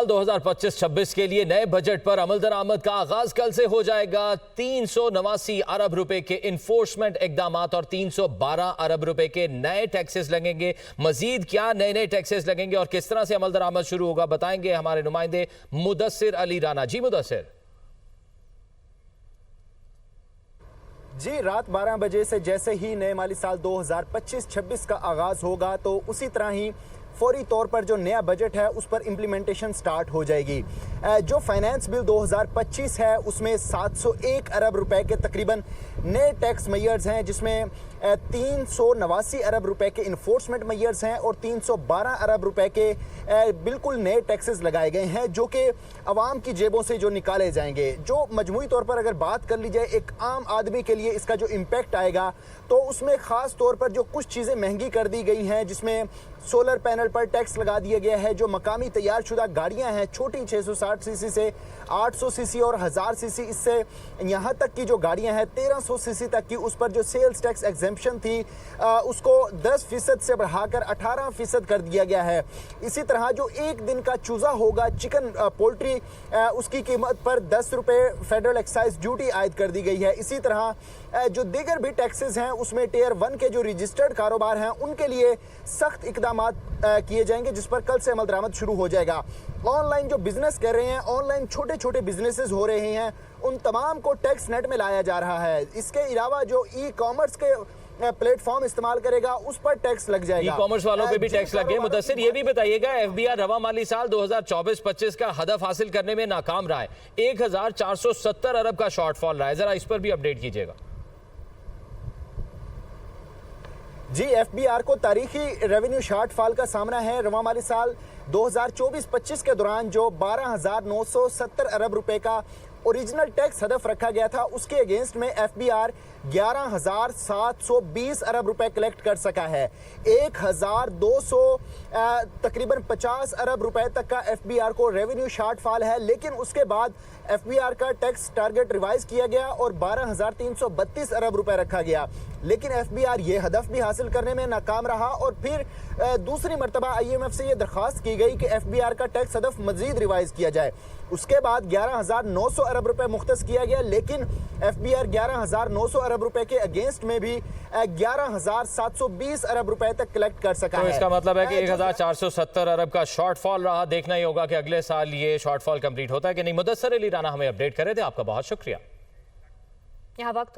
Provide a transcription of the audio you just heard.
2025-26 के लिए नए बजट पर अमल दरामद का आगाज कल से हो जाएगा। 389 अरब रुपए के इन्फोर्समेंट इकदामात और 312 अरब रुपए के नए टैक्सेस लगेंगे। मजीद क्या नए नए टैक्सेस लगेंगे और किस तरह से अमल दरामद शुरू होगा, बताएंगे हमारे नुमाइंदे मुदस्सिर अली राना। जी मुदस्सिर। जी, रात 12 बजे से जैसे ही नए माली साल 2025-26 का आगाज़ होगा तो उसी तरह ही फौरी तौर पर जो नया बजट है उस पर इम्प्लीमेंटेशन स्टार्ट हो जाएगी। जो फाइनेंस बिल 2025 है उसमें 701 अरब रुपए के तकरीबन नए टैक्स मेयर्स हैं, जिसमें 389 अरब रुपए के इन्फोर्समेंट मेयर्स हैं और 312 अरब रुपए के बिल्कुल नए टैक्सेस लगाए गए हैं जो कि अवाम की जेबों से जो निकाले जाएंगे। जो मजमूई तौर पर अगर बात कर ली जाए एक आम आदमी के लिए इसका जो इम्पैक्ट आएगा तो उसमें ख़ास तौर पर जो कुछ चीज़ें महंगी कर दी गई हैं, जिसमें सोलर पैनल पर टैक्स लगा दिया गया है। जो मकामी तैयार शुदा गाड़ियाँ हैं छोटी 660 सीसी से 800 सीसी और 1000 सीसी, इससे यहाँ तक की जो गाड़ियाँ हैं 1300 सीसी तक की, उस पर जो सेल्स टैक्स एग्जेम्पशन थी उसको 10% से बढ़ाकर 18% कर दिया गया है। इसी तरह जो एक दिन का चूज़ा होगा चिकन पोल्ट्री, उसकी कीमत पर 10 रुपये फेडरल एक्साइज ड्यूटी आयद कर दी गई है। इसी तरह जो दीगर भी टैक्सेस हैं उसमें टियर 1 के जो रजिस्टर्ड कारोबार हैं उनके लिए सख्त इकदामात किए जाएंगे, जिस पर कल से अमल दरामद शुरू हो जाएगा। ऑनलाइन जो बिजनेस कर रहे हैं, ऑनलाइन छोटे छोटे बिजनेसेस हो रहे हैं, उन तमाम को टैक्स नेट में लाया जा रहा है। इसके अलावा जो ई कॉमर्स के प्लेटफॉर्म इस्तेमाल करेगा उस पर टैक्स लग जाएगा। ई कॉमर्स वालों पे भी टैक्स लगे। मुदस्सिर, ये भी बताइएगा, एफबीआर रवा माली साल 2024-25 का हदफ हासिल करने में नाकाम रहा है। 1470 अरब का शॉर्टफॉल रहा है, जरा इस पर भी अपडेट कीजिएगा। जी, एफबीआर को तारीखी रेवेन्यू शॉर्टफॉल का सामना है। रवा माली साल 2024-25 के दौरान जो 12,970 अरब रुपए का ओरिजिनल टैक्स हदफ रखा गया था उसके अगेंस्ट में एफबीआर 11,720 अरब रुपए कलेक्ट कर सका है। 1,200 तकरीबन 50 अरब रुपए तक का एफबीआर को रेवेन्यू शॉर्टफॉल है, लेकिन उसके बाद एफबीआर का टैक्स टारगेट रिवाइज किया गया और 12,332 अरब रुपए रखा गया। लेकिन एफबीआर ये हदफ भी हासिल करने में नाकाम रहा और फिर दूसरी मरतबा आईएमएफ से ये दरख्वास्त की गई कि एफबीआर का टैक्स हदफ मजीद रिवाइज किया जाए। उसके बाद 11,900 अरब रुपए मुख्तस किया गया, लेकिन एफबीआर 11,900 अरब रुपए के अगेंस्ट में भी 11,720 अरब रुपए तक कलेक्ट कर सका तो है। इसका मतलब है कि 1,470 अरब का शॉर्टफॉल रहा। देखना ही होगा कि अगले साल ये शॉर्टफॉल कंप्लीट होता है कि नहीं। मुदस्सिर अली राना हमें अपडेट कर रहे थे, आपका बहुत शुक्रिया। यहाँ वक्त